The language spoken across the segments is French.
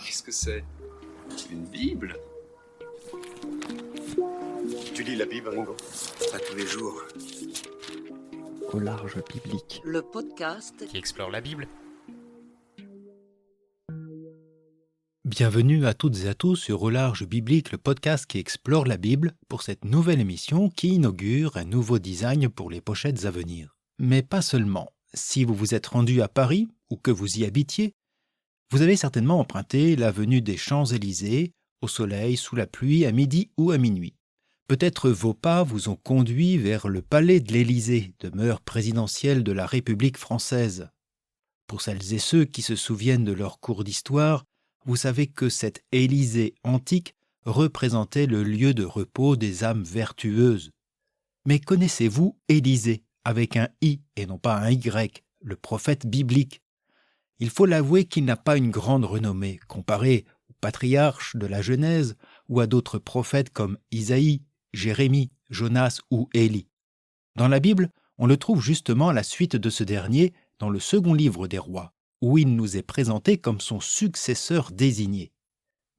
Qu'est-ce que c'est? Une Bible? Tu lis la Bible, Ringo? Pas tous les jours. Au large biblique. Le podcast qui explore la Bible. Bienvenue à toutes et à tous sur Au large biblique, le podcast qui explore la Bible, pour cette nouvelle émission qui inaugure un nouveau design pour les pochettes à venir. Mais pas seulement. Si vous vous êtes rendu à Paris, ou que vous y habitiez, vous avez certainement emprunté l'avenue des Champs-Élysées, au soleil, sous la pluie, à midi ou à minuit. Peut-être vos pas vous ont conduit vers le palais de l'Élysée, demeure présidentielle de la République française. Pour celles et ceux qui se souviennent de leur cours d'histoire, vous savez que cet Élysée antique représentait le lieu de repos des âmes vertueuses. Mais connaissez-vous Élisée, avec un I et non pas un Y, le prophète biblique? Il faut l'avouer qu'il n'a pas une grande renommée, comparé aux patriarches de la Genèse ou à d'autres prophètes comme Isaïe, Jérémie, Jonas ou Élie. Dans la Bible, on le trouve justement à la suite de ce dernier dans le second livre des rois, où il nous est présenté comme son successeur désigné.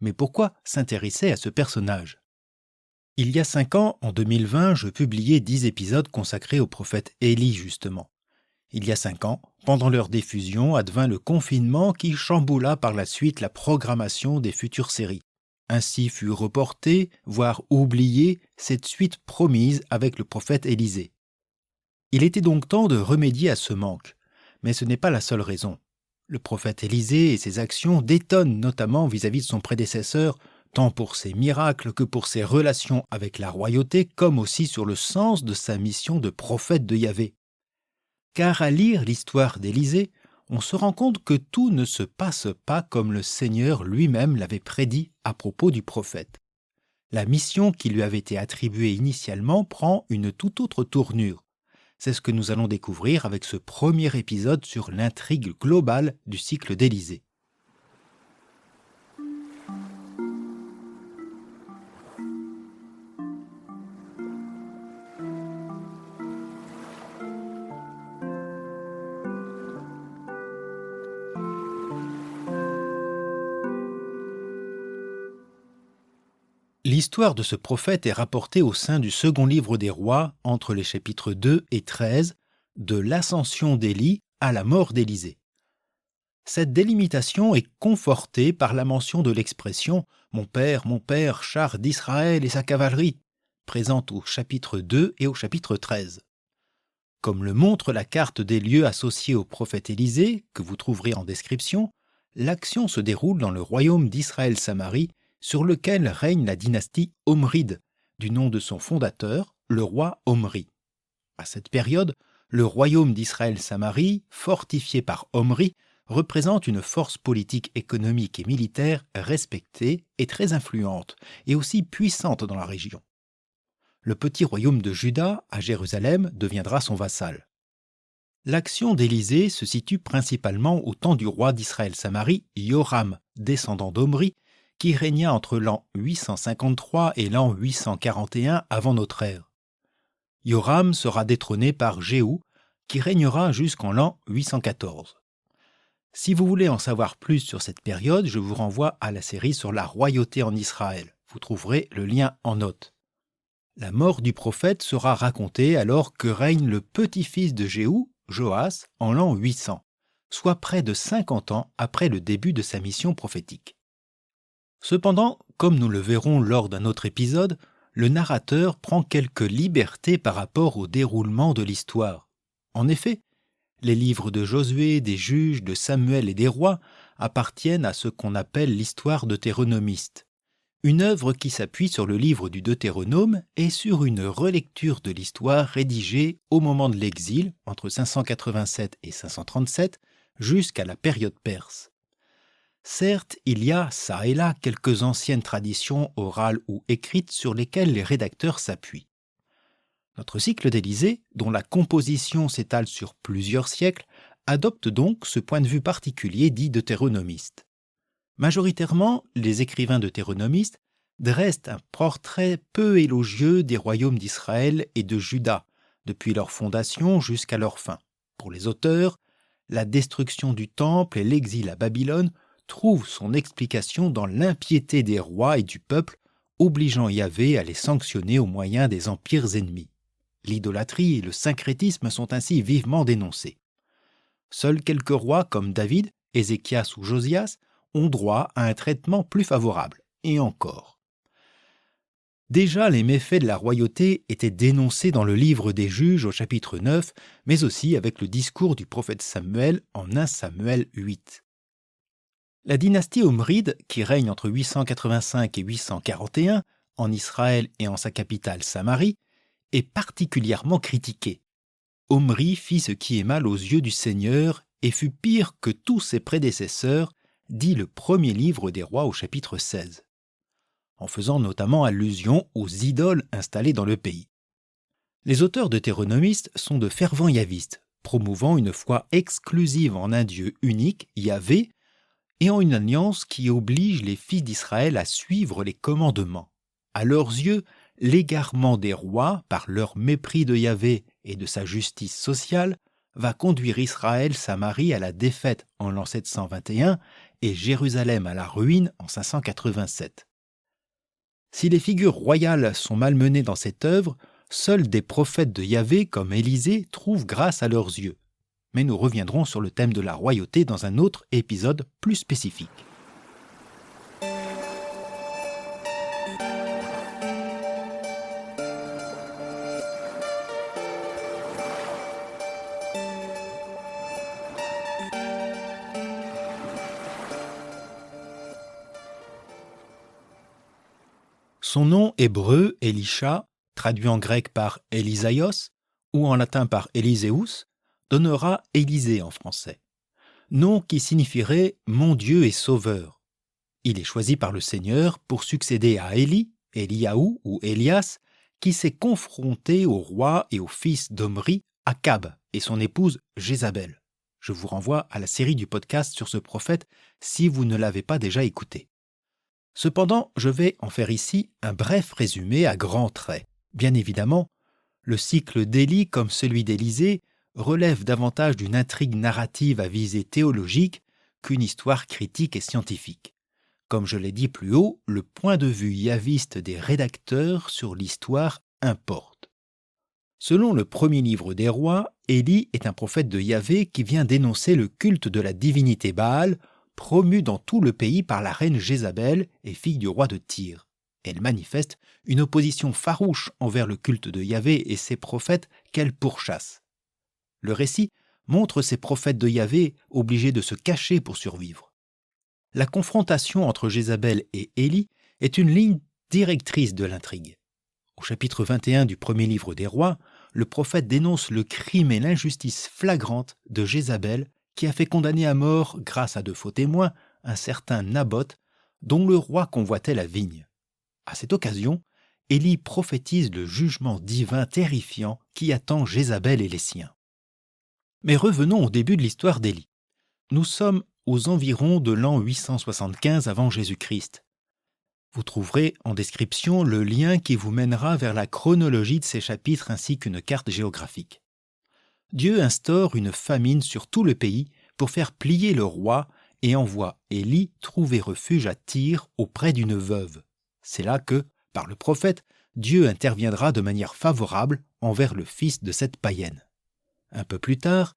Mais pourquoi s'intéresser à ce personnage? Il y a 5 ans, en 2020, je publiais 10 épisodes consacrés au prophète Élie justement. Il y a 5 ans, pendant leur diffusion, advint le confinement qui chamboula par la suite la programmation des futures séries. Ainsi fut reportée, voire oubliée, cette suite promise avec le prophète Élisée. Il était donc temps de remédier à ce manque, mais ce n'est pas la seule raison. Le prophète Élisée et ses actions détonnent notamment vis-à-vis de son prédécesseur, tant pour ses miracles que pour ses relations avec la royauté, comme aussi sur le sens de sa mission de prophète de Yahvé. Car à lire l'histoire d'Élisée, on se rend compte que tout ne se passe pas comme le Seigneur lui-même l'avait prédit à propos du prophète. La mission qui lui avait été attribuée initialement prend une toute autre tournure. C'est ce que nous allons découvrir avec ce premier épisode sur l'intrigue globale du cycle d'Élisée. L'histoire de ce prophète est rapportée au sein du second livre des rois, entre les chapitres 2 et 13, de l'ascension d'Élie à la mort d'Élisée. Cette délimitation est confortée par la mention de l'expression « mon père, char d'Israël et sa cavalerie », présente au chapitre 2 et au chapitre 13. Comme le montre la carte des lieux associés au prophète Élisée, que vous trouverez en description, l'action se déroule dans le royaume d'Israël-Samarie, sur lequel règne la dynastie Omride, du nom de son fondateur, le roi Omri. À cette période, le royaume d'Israël-Samarie, fortifié par Omri, représente une force politique, économique et militaire respectée et très influente, et aussi puissante dans la région. Le petit royaume de Juda, à Jérusalem, deviendra son vassal. L'action d'Élisée se situe principalement au temps du roi d'Israël-Samarie, Yoram, descendant d'Omri, qui régna entre l'an 853 et l'an 841 avant notre ère. Yoram sera détrôné par Jéhu, qui régnera jusqu'en l'an 814. Si vous voulez en savoir plus sur cette période, je vous renvoie à la série sur la royauté en Israël. Vous trouverez le lien en note. La mort du prophète sera racontée alors que règne le petit-fils de Jéhu, Joas, en l'an 800, soit près de 50 ans après le début de sa mission prophétique. Cependant, comme nous le verrons lors d'un autre épisode, le narrateur prend quelques libertés par rapport au déroulement de l'histoire. En effet, les livres de Josué, des Juges, de Samuel et des Rois appartiennent à ce qu'on appelle l'histoire deutéronomiste, une œuvre qui s'appuie sur le livre du Deutéronome et sur une relecture de l'histoire rédigée au moment de l'exil, entre 587 et 537, jusqu'à la période perse. Certes, il y a, çà et là, quelques anciennes traditions orales ou écrites sur lesquelles les rédacteurs s'appuient. Notre cycle d'Élisée, dont la composition s'étale sur plusieurs siècles, adopte donc ce point de vue particulier dit deutéronomiste. Majoritairement, les écrivains deutéronomistes dressent un portrait peu élogieux des royaumes d'Israël et de Juda, depuis leur fondation jusqu'à leur fin. Pour les auteurs, la destruction du temple et l'exil à Babylone trouve son explication dans l'impiété des rois et du peuple, obligeant Yahvé à les sanctionner au moyen des empires ennemis. L'idolâtrie et le syncrétisme sont ainsi vivement dénoncés. Seuls quelques rois comme David, Ézéchias ou Josias ont droit à un traitement plus favorable, et encore. Déjà, les méfaits de la royauté étaient dénoncés dans le livre des Juges au chapitre 9, mais aussi avec le discours du prophète Samuel en 1 Samuel 8. La dynastie omride, qui règne entre 885 et 841, en Israël et en sa capitale Samarie, est particulièrement critiquée. Omri fit ce qui est mal aux yeux du Seigneur et fut pire que tous ses prédécesseurs, dit le premier livre des rois au chapitre 16, en faisant notamment allusion aux idoles installées dans le pays. Les auteurs deutéronomistes sont de fervents yavistes, promouvant une foi exclusive en un Dieu unique, Yahvé, et en une alliance qui oblige les fils d'Israël à suivre les commandements. À leurs yeux, l'égarement des rois, par leur mépris de Yahvé et de sa justice sociale, va conduire Israël, Samarie à la défaite en l'an 721 et Jérusalem à la ruine en 587. Si les figures royales sont malmenées dans cette œuvre, seuls des prophètes de Yahvé comme Élisée trouvent grâce à leurs yeux. Mais nous reviendrons sur le thème de la royauté dans un autre épisode plus spécifique. Son nom hébreu, Elisha, traduit en grec par Elysaios ou en latin par Élyséus, donnera Élisée en français. Nom qui signifierait « Mon Dieu est sauveur ». Il est choisi par le Seigneur pour succéder à Élie, Eliaou ou Élias, qui s'est confronté au roi et au fils d'Omri, Akab, et son épouse Jézabel. Je vous renvoie à la série du podcast sur ce prophète si vous ne l'avez pas déjà écouté. Cependant, je vais en faire ici un bref résumé à grands traits. Bien évidemment, le cycle d'Élie comme celui d'Élisée relève davantage d'une intrigue narrative à visée théologique qu'une histoire critique et scientifique. Comme je l'ai dit plus haut, le point de vue yaviste des rédacteurs sur l'histoire importe. Selon le premier livre des rois, Élie est un prophète de Yahvé qui vient dénoncer le culte de la divinité Baal, promue dans tout le pays par la reine Jézabel et fille du roi de Tyr. Elle manifeste une opposition farouche envers le culte de Yahvé et ses prophètes qu'elle pourchasse. Le récit montre ces prophètes de Yahvé obligés de se cacher pour survivre. La confrontation entre Jézabel et Élie est une ligne directrice de l'intrigue. Au chapitre 21 du premier livre des rois, le prophète dénonce le crime et l'injustice flagrante de Jézabel qui a fait condamner à mort, grâce à de faux témoins, un certain Naboth, dont le roi convoitait la vigne. À cette occasion, Élie prophétise le jugement divin terrifiant qui attend Jézabel et les siens. Mais revenons au début de l'histoire d'Élie. Nous sommes aux environs de l'an 875 avant Jésus-Christ. Vous trouverez en description le lien qui vous mènera vers la chronologie de ces chapitres ainsi qu'une carte géographique. Dieu instaure une famine sur tout le pays pour faire plier le roi et envoie Élie trouver refuge à Tyr auprès d'une veuve. C'est là que, par le prophète, Dieu interviendra de manière favorable envers le fils de cette païenne. Un peu plus tard,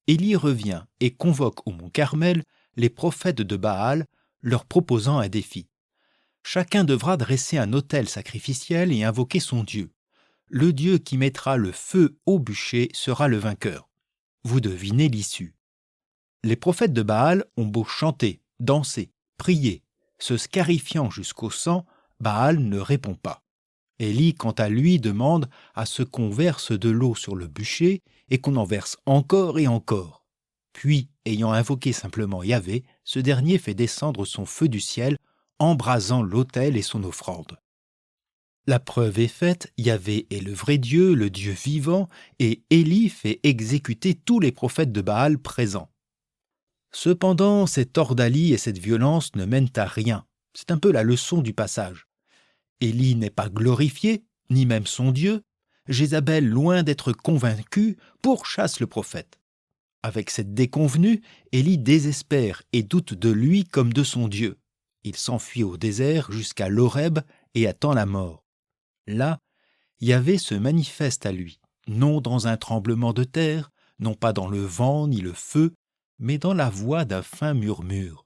Élie revient et convoque au mont Carmel les prophètes de Baal, leur proposant un défi. Chacun devra dresser un autel sacrificiel et invoquer son Dieu. Le Dieu qui mettra le feu au bûcher sera le vainqueur. Vous devinez l'issue. Les prophètes de Baal ont beau chanter, danser, prier, se scarifiant jusqu'au sang, Baal ne répond pas. Élie, quant à lui, demande à ce qu'on verse de l'eau sur le bûcher et qu'on en verse encore et encore. Puis, ayant invoqué simplement Yahvé, ce dernier fait descendre son feu du ciel, embrasant l'autel et son offrande. La preuve est faite, Yahvé est le vrai Dieu, le Dieu vivant, et Élie fait exécuter tous les prophètes de Baal présents. Cependant, cette ordalie et cette violence ne mènent à rien. C'est un peu la leçon du passage. Élie n'est pas glorifié, ni même son Dieu. Jézabel, loin d'être convaincue, pourchasse le prophète. Avec cette déconvenue, Élie désespère et doute de lui comme de son Dieu. Il s'enfuit au désert jusqu'à l'Horeb et attend la mort. Là, Yahvé se manifeste à lui, non dans un tremblement de terre, non pas dans le vent ni le feu, mais dans la voix d'un fin murmure.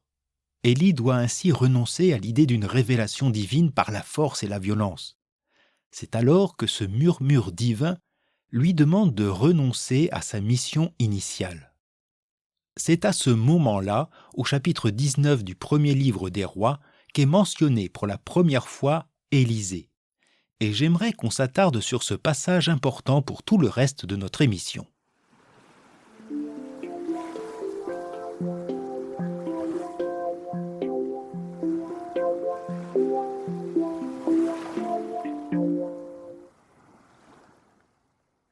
Élie doit ainsi renoncer à l'idée d'une révélation divine par la force et la violence. C'est alors que ce murmure divin lui demande de renoncer à sa mission initiale. C'est à ce moment-là, au chapitre 19 du premier livre des Rois, qu'est mentionné pour la première fois Élisée. Et j'aimerais qu'on s'attarde sur ce passage important pour tout le reste de notre émission.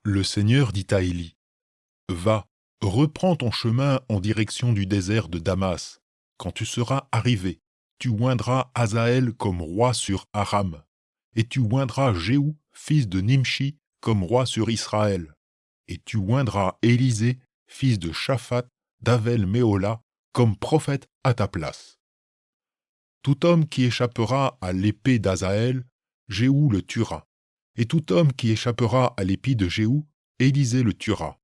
Le Seigneur dit à Élie, « Va, reprends ton chemin en direction du désert de Damas. Quand tu seras arrivé, tu oindras Hazaël comme roi sur Aram, et tu oindras Jéhou, fils de Nimshi, comme roi sur Israël, et tu oindras Élisée, fils de Shaphat, d'Avel-Méhola, comme prophète à ta place. Tout homme qui échappera à l'épée d'Hazaël, Jéhou le tuera, et tout homme qui échappera à l'épée de Jéhou, Élisée le tuera.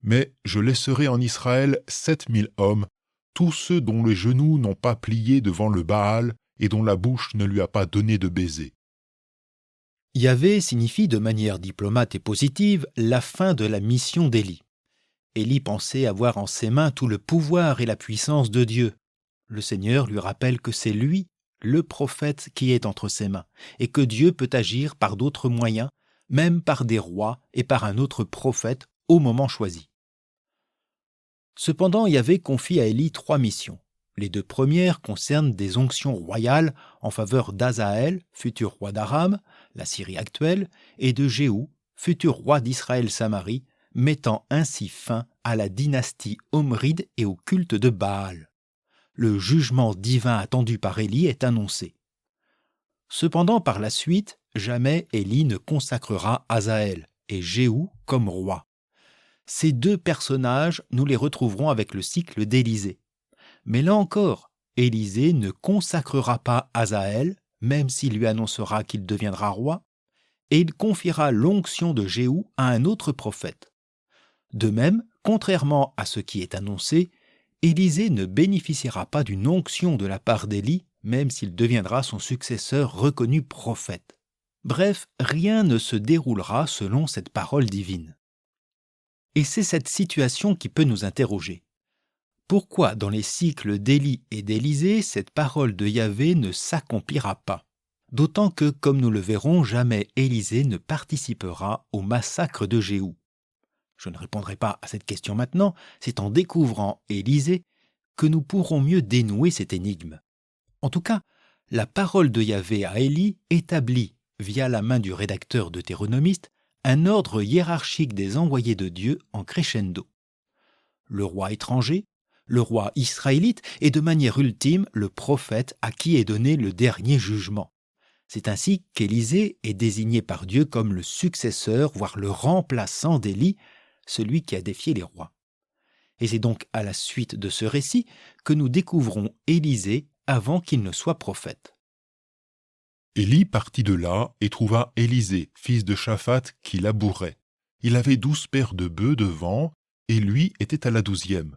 Mais je laisserai en Israël 7000 hommes, tous ceux dont les genoux n'ont pas plié devant le Baal et dont la bouche ne lui a pas donné de baiser. » Yahvé signifie de manière diplomate et positive la fin de la mission d'Élie. Élie pensait avoir en ses mains tout le pouvoir et la puissance de Dieu. Le Seigneur lui rappelle que c'est lui, le prophète, qui est entre ses mains, et que Dieu peut agir par d'autres moyens, même par des rois et par un autre prophète au moment choisi. Cependant, Yahvé confie à Élie 3 missions. Les 2 premières concernent des onctions royales en faveur d'Hazaël, futur roi d'Aram, la Syrie actuelle, et de Jéhou, futur roi d'Israël-Samarie, mettant ainsi fin à la dynastie omride et au culte de Baal. Le jugement divin attendu par Élie est annoncé. Cependant, par la suite, jamais Élie ne consacrera Hazaël et Jéhou comme roi. Ces 2 personnages, nous les retrouverons avec le cycle d'Élisée. Mais là encore, Élisée ne consacrera pas Hazaël, même s'il lui annoncera qu'il deviendra roi, et il confiera l'onction de Jéhou à un autre prophète. De même, contrairement à ce qui est annoncé, Élisée ne bénéficiera pas d'une onction de la part d'Élie, même s'il deviendra son successeur reconnu prophète. Bref, rien ne se déroulera selon cette parole divine. Et c'est cette situation qui peut nous interroger. Pourquoi dans les cycles d'Élie et d'Élisée, cette parole de Yahvé ne s'accomplira pas? D'autant que, comme nous le verrons, jamais Élisée ne participera au massacre de Jéhou. Je ne répondrai pas à cette question maintenant, c'est en découvrant Élisée que nous pourrons mieux dénouer cette énigme. En tout cas, la parole de Yahvé à Élie établit, via la main du rédacteur deutéronomiste, un ordre hiérarchique des envoyés de Dieu en crescendo. Le roi étranger, le roi israélite et de manière ultime le prophète à qui est donné le dernier jugement. C'est ainsi qu'Élisée est désigné par Dieu comme le successeur, voire le remplaçant d'Élie, celui qui a défié les rois. Et c'est donc à la suite de ce récit que nous découvrons Élisée avant qu'il ne soit prophète. Élie partit de là et trouva Élisée, fils de Shaphat, qui labourait. Il avait 12 paires de bœufs devant, et lui était à la 12e.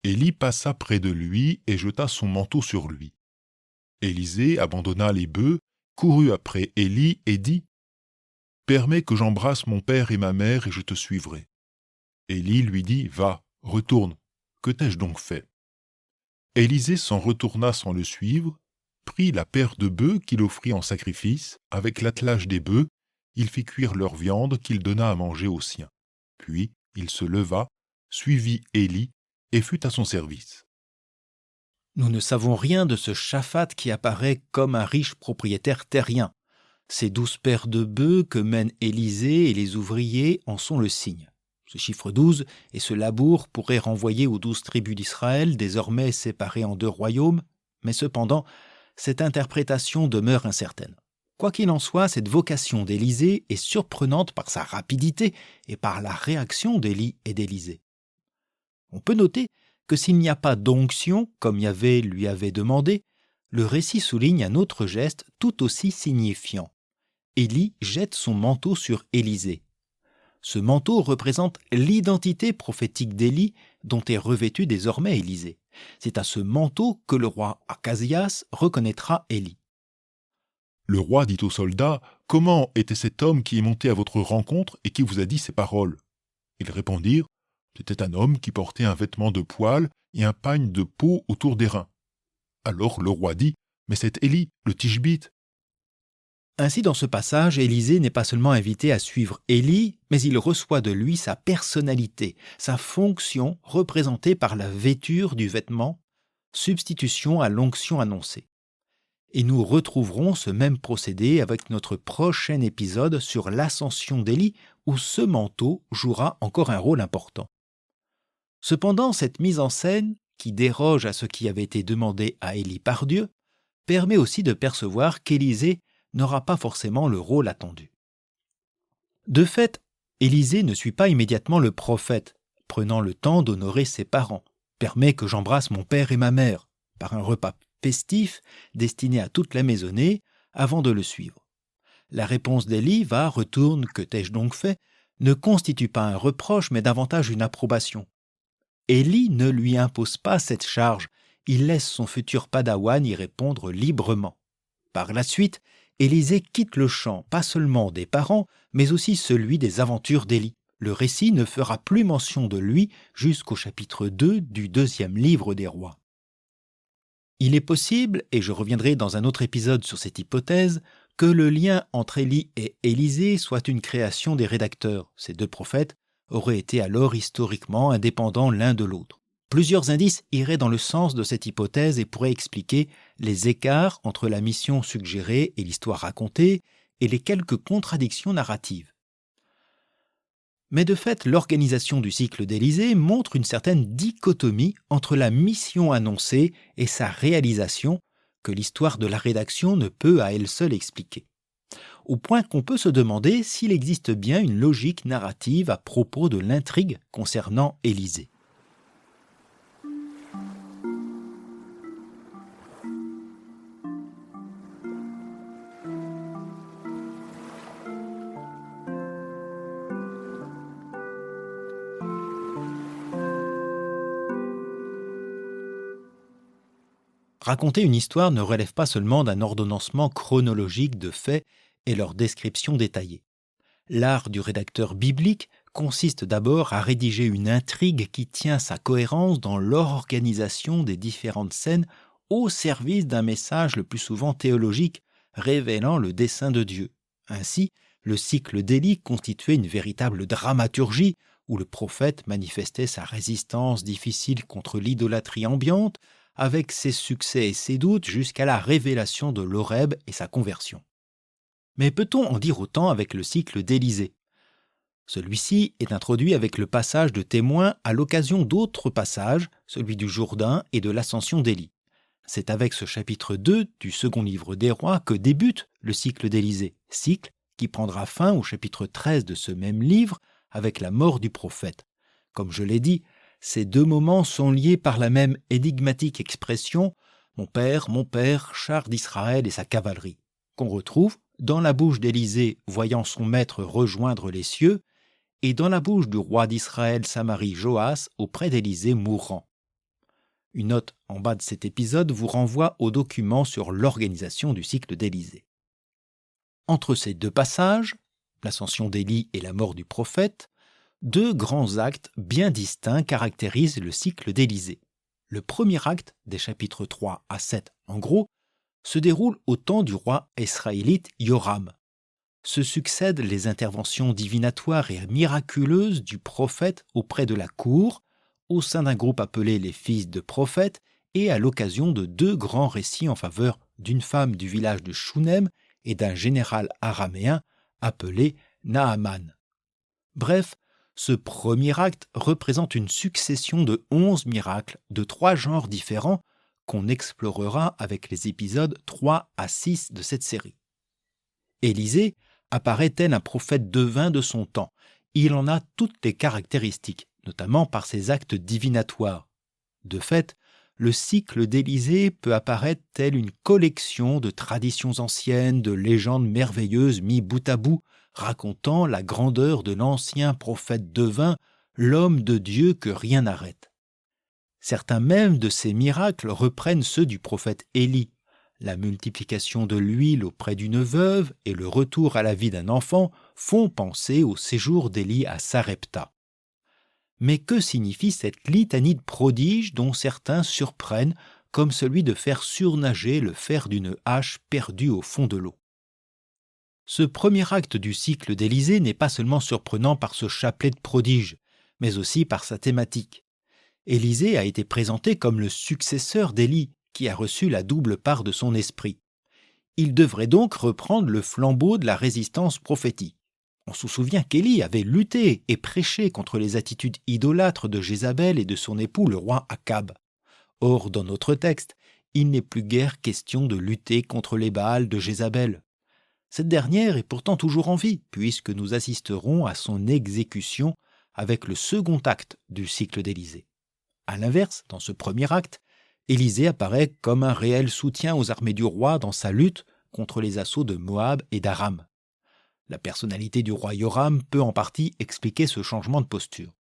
Élie passa près de lui et jeta son manteau sur lui. Élisée abandonna les bœufs, courut après Élie et dit « Permets que j'embrasse mon père et ma mère et je te suivrai. » Élie lui dit « Va, retourne, que t'ai-je donc fait ?» Élisée s'en retourna sans le suivre, prit la paire de bœufs qu'il offrit en sacrifice, avec l'attelage des bœufs, il fit cuire leur viande qu'il donna à manger aux siens. Puis il se leva, suivit Élie et fut à son service. Nous ne savons rien de ce Shaphat qui apparaît comme un riche propriétaire terrien. Ces 12 paires de bœufs que mènent Élisée et les ouvriers en sont le signe. Ce chiffre 12 et ce labour pourraient renvoyer aux 12 tribus d'Israël, désormais séparées en 2 royaumes, mais cependant, cette interprétation demeure incertaine. Quoi qu'il en soit, cette vocation d'Élisée est surprenante par sa rapidité et par la réaction d'Élie et d'Élisée. On peut noter que s'il n'y a pas d'onction, comme Yahvé lui avait demandé, le récit souligne un autre geste tout aussi signifiant. Élie jette son manteau sur Élisée. Ce manteau représente l'identité prophétique d'Élie dont est revêtu désormais Élisée. C'est à ce manteau que le roi Akasias reconnaîtra Élie. Le roi dit aux soldats, « Comment était cet homme qui est monté à votre rencontre et qui vous a dit ces paroles ?» Ils répondirent, « C'était un homme qui portait un vêtement de poil et un pagne de peau autour des reins. » Alors le roi dit, « Mais c'est Élie, le Tishbite. » Ainsi, dans ce passage, Élisée n'est pas seulement invité à suivre Élie, mais il reçoit de lui sa personnalité, sa fonction représentée par la vêture du vêtement, substitution à l'onction annoncée. Et nous retrouverons ce même procédé avec notre prochain épisode sur l'ascension d'Élie, où ce manteau jouera encore un rôle important. Cependant, cette mise en scène, qui déroge à ce qui avait été demandé à Élie par Dieu, permet aussi de percevoir qu'Élisée n'aura pas forcément le rôle attendu. De fait, Élisée ne suit pas immédiatement le prophète, prenant le temps d'honorer ses parents. « Permets que j'embrasse mon père et ma mère » par un repas festif destiné à toute la maisonnée avant de le suivre. La réponse d'Élie va, retourne, que t'ai-je donc fait, ne constitue pas un reproche mais davantage une approbation. Élie ne lui impose pas cette charge, il laisse son futur padawan y répondre librement. Par la suite, Élisée quitte le champ, pas seulement des parents, mais aussi celui des aventures d'Élie. Le récit ne fera plus mention de lui jusqu'au chapitre 2 du 2e livre des rois. Il est possible, et je reviendrai dans un autre épisode sur cette hypothèse, que le lien entre Élie et Élisée soit une création des rédacteurs. Ces deux prophètes auraient été alors historiquement indépendants l'un de l'autre. Plusieurs indices iraient dans le sens de cette hypothèse et pourraient expliquer les écarts entre la mission suggérée et l'histoire racontée et les quelques contradictions narratives. Mais de fait, l'organisation du cycle d'Élisée montre une certaine dichotomie entre la mission annoncée et sa réalisation que l'histoire de la rédaction ne peut à elle seule expliquer. Au point qu'on peut se demander s'il existe bien une logique narrative à propos de l'intrigue concernant Élisée. Raconter une histoire ne relève pas seulement d'un ordonnancement chronologique de faits et leur description détaillée. L'art du rédacteur biblique consiste d'abord à rédiger une intrigue qui tient sa cohérence dans l'organisation des différentes scènes au service d'un message le plus souvent théologique, révélant le dessein de Dieu. Ainsi, le cycle d'Élie constituait une véritable dramaturgie où le prophète manifestait sa résistance difficile contre l'idolâtrie ambiante, avec ses succès et ses doutes jusqu'à la révélation de l'Horeb et sa conversion. Mais peut-on en dire autant avec le cycle d'Élisée ? Celui-ci est introduit avec le passage de témoin à l'occasion d'autres passages, celui du Jourdain et de l'ascension d'Élie. C'est avec ce chapitre 2 du second livre des rois que débute le cycle d'Élisée, cycle qui prendra fin au chapitre 13 de ce même livre avec la mort du prophète. Comme je l'ai dit, ces deux moments sont liés par la même énigmatique expression « mon père, char d'Israël et sa cavalerie », qu'on retrouve dans la bouche d'Élisée voyant son maître rejoindre les cieux et dans la bouche du roi d'Israël Samarie Joas auprès d'Élisée mourant. Une note en bas de cet épisode vous renvoie au document sur l'organisation du cycle d'Élisée. Entre ces deux passages, l'ascension d'Élie et la mort du prophète, deux grands actes bien distincts caractérisent le cycle d'Élisée. Le premier acte, des chapitres 3 à 7 en gros, se déroule au temps du roi israélite Yoram. Se succèdent les interventions divinatoires et miraculeuses du prophète auprès de la cour, au sein d'un groupe appelé les fils de prophètes, et à l'occasion de deux grands récits en faveur d'une femme du village de Shunem et d'un général araméen appelé Naaman. Bref, ce premier acte représente une succession de 11 miracles de 3 genres différents qu'on explorera avec les épisodes 3 à 6 de cette série. Élisée apparaît tel un prophète devin de son temps. Il en a toutes les caractéristiques. notamment par ses actes divinatoires. De fait, le cycle d'Élysée peut apparaître tel une collection de traditions anciennes, de légendes merveilleuses mis bout à bout, racontant la grandeur de l'ancien prophète divin, l'homme de Dieu que rien n'arrête. Certains même de ces miracles reprennent ceux du prophète Élie. La multiplication de l'huile auprès d'une veuve et le retour à la vie d'un enfant font penser au séjour d'Élie à Sarepta. Mais que signifie cette litanie de prodiges dont certains surprennent, comme celui de faire surnager le fer d'une hache perdue au fond de l'eau? Ce premier acte du cycle d'Élysée n'est pas seulement surprenant par ce chapelet de prodiges, mais aussi par sa thématique. Élysée a été présenté comme le successeur d'Élie, qui a reçu la double part de son esprit. Il devrait donc reprendre le flambeau de la résistance prophétique. On se souvient qu'Élie avait lutté et prêché contre les attitudes idolâtres de Jézabel et de son époux le roi Akab. Or, dans notre texte, il n'est plus guère question de lutter contre les Baals de Jézabel. Cette dernière est pourtant toujours en vie, puisque nous assisterons à son exécution avec le second acte du cycle d'Élysée. À l'inverse, dans ce premier acte, Élysée apparaît comme un réel soutien aux armées du roi dans sa lutte contre les assauts de Moab et d'Aram. La personnalité du roi Yoram peut en partie expliquer ce changement de posture.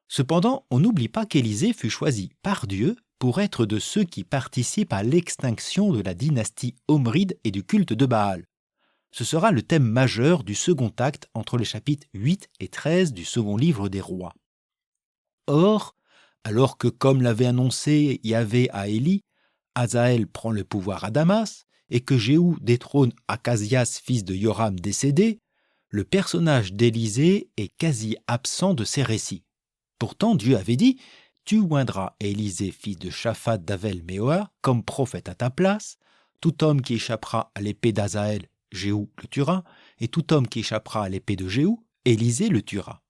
Cependant, on n'oublie pas qu'Élysée fut choisi par Dieu pour être de ceux qui participent à l'extinction de la dynastie omride et du culte de Baal. Ce sera le thème majeur du second acte entre les chapitres 8 et 13 du second livre des rois. Or, alors que, comme l'avait annoncé Yahvé à Élie, Hazaël prend le pouvoir à Damas et que Jéhou détrône Achazias, fils de Yoram décédé, le personnage d'Élysée est quasi absent de ces récits. Pourtant, Dieu avait dit « Tu oindras Élysée, fils de Shaphat d'Avel-Méoa, comme prophète à ta place. Tout homme qui échappera à l'épée d'Hazaël, Jéhou le tuera, et tout homme qui échappera à l'épée de Jéhou, Élysée le tuera. »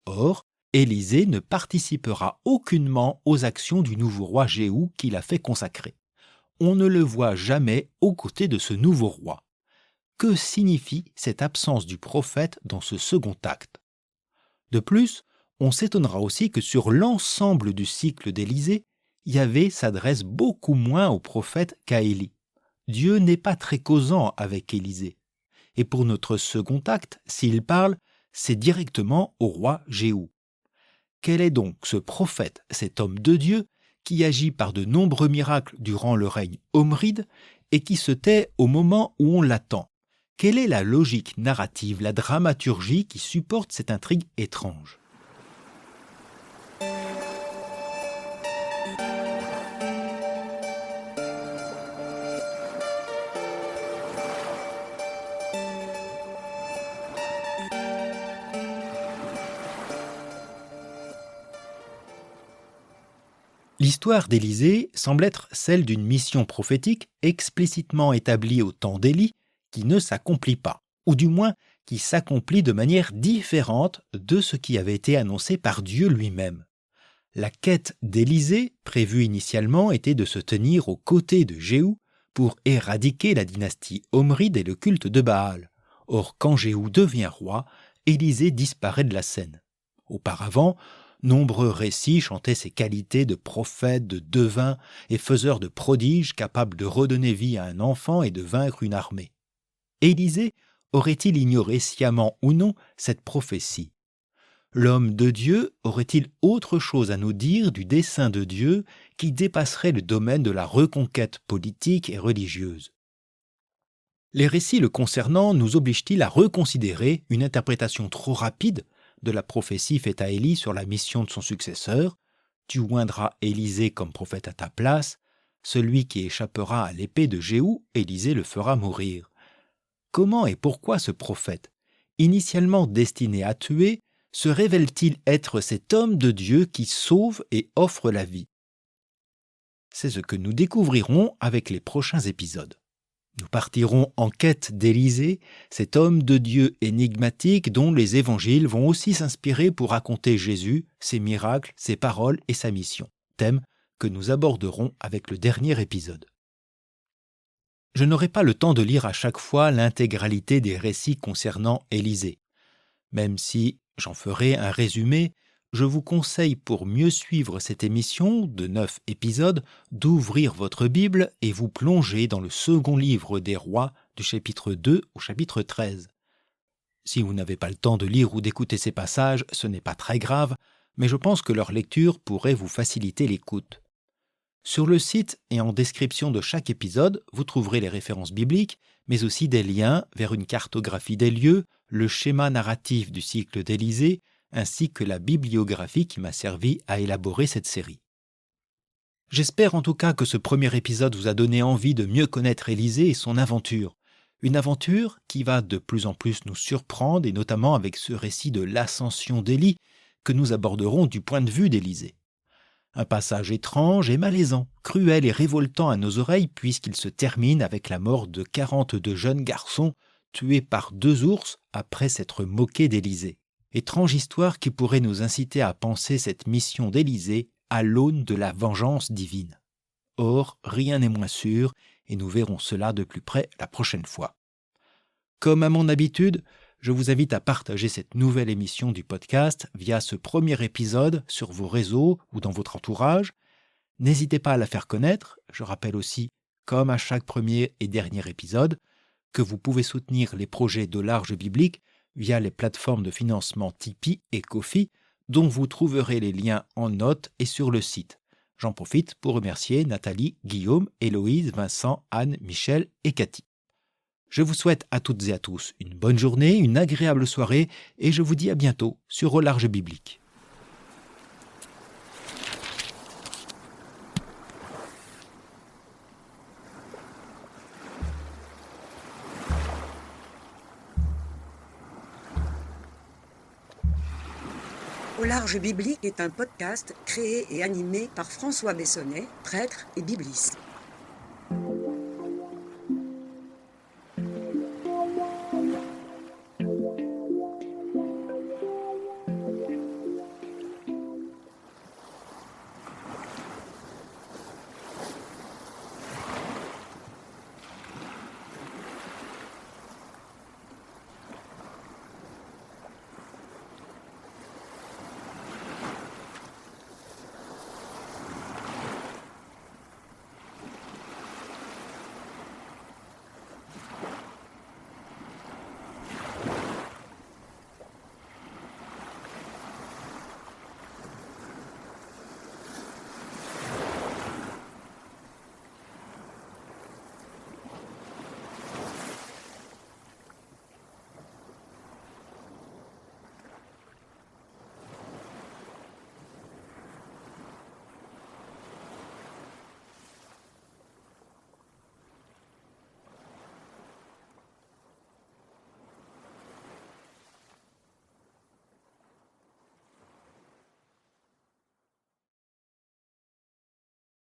Or, Élysée ne participera aucunement aux actions du nouveau roi Jéhou qui l'a fait consacrer. On ne le voit jamais aux côtés de ce nouveau roi. Que signifie cette absence du prophète dans ce second acte? De plus, on s'étonnera aussi que sur l'ensemble du cycle d'Élysée, Yahvé s'adresse beaucoup moins au prophète qu'à Élie. Dieu n'est pas très causant avec Élysée. Et pour notre second acte, s'il parle, c'est directement au roi Jéhou. Quel est donc ce prophète, cet homme de Dieu, qui agit par de nombreux miracles durant le règne omride et qui se tait au moment où on l'attend? Quelle est la logique narrative, la dramaturgie qui supporte cette intrigue étrange? L'histoire d'Élysée semble être celle d'une mission prophétique explicitement établie au temps d'Élie qui ne s'accomplit pas, ou du moins qui s'accomplit de manière différente de ce qui avait été annoncé par Dieu lui-même. La quête d'Élysée, prévue initialement, était de se tenir aux côtés de Jéhou pour éradiquer la dynastie omride et le culte de Baal. Or, quand Jéhou devient roi, Élysée disparaît de la scène. Auparavant, nombreux récits chantaient ses qualités de prophète, de devin et faiseur de prodiges capable de redonner vie à un enfant et de vaincre une armée. Élysée aurait-il ignoré sciemment ou non cette prophétie? L'homme de Dieu aurait-il autre chose à nous dire du dessein de Dieu qui dépasserait le domaine de la reconquête politique et religieuse? Les récits le concernant nous obligent-ils à reconsidérer une interprétation trop rapide de la prophétie faite à Élie sur la mission de son successeur? Tu oindras Élysée comme prophète à ta place, celui qui échappera à l'épée de Jéhou, Élysée le fera mourir. Comment et pourquoi ce prophète, initialement destiné à tuer, se révèle-t-il être cet homme de Dieu qui sauve et offre la vie? C'est ce que nous découvrirons avec les prochains épisodes. Nous partirons en quête d'Élysée, cet homme de Dieu énigmatique dont les évangiles vont aussi s'inspirer pour raconter Jésus, ses miracles, ses paroles et sa mission, thème que nous aborderons avec le dernier épisode. Je n'aurai pas le temps de lire à chaque fois l'intégralité des récits concernant Élysée. Même si j'en ferai un résumé, je vous conseille pour mieux suivre cette émission de 9 épisodes d'ouvrir votre Bible et vous plonger dans le second livre des rois du chapitre 2 au chapitre 13. Si vous n'avez pas le temps de lire ou d'écouter ces passages, ce n'est pas très grave, mais je pense que leur lecture pourrait vous faciliter l'écoute. Sur le site et en description de chaque épisode, vous trouverez les références bibliques, mais aussi des liens vers une cartographie des lieux, le schéma narratif du cycle d'Élysée, ainsi que la bibliographie qui m'a servi à élaborer cette série. J'espère en tout cas que ce premier épisode vous a donné envie de mieux connaître Élysée et son aventure. Une aventure qui va de plus en plus nous surprendre, et notamment avec ce récit de l'ascension d'Élie que nous aborderons du point de vue d'Élysée. Un passage étrange et malaisant, cruel et révoltant à nos oreilles puisqu'il se termine avec la mort de 42 jeunes garçons tués par 2 ours après s'être moqués d'Élysée. Étrange histoire qui pourrait nous inciter à penser cette mission d'Élysée à l'aune de la vengeance divine. Or, rien n'est moins sûr, et nous verrons cela de plus près la prochaine fois. Comme à mon habitude, je vous invite à partager cette nouvelle émission du podcast via ce premier épisode sur vos réseaux ou dans votre entourage. N'hésitez pas à la faire connaître. Je rappelle aussi, comme à chaque premier et dernier épisode, que vous pouvez soutenir les projets de l'Arche biblique via les plateformes de financement Tipeee et Ko-fi, dont vous trouverez les liens en notes et sur le site. J'en profite pour remercier Nathalie, Guillaume, Héloïse, Vincent, Anne, Michel et Cathy. Je vous souhaite à toutes et à tous une bonne journée, une agréable soirée, et je vous dis à bientôt sur Au Large Biblique. Au Large Biblique est un podcast créé et animé par François Bessonnet, prêtre et bibliste.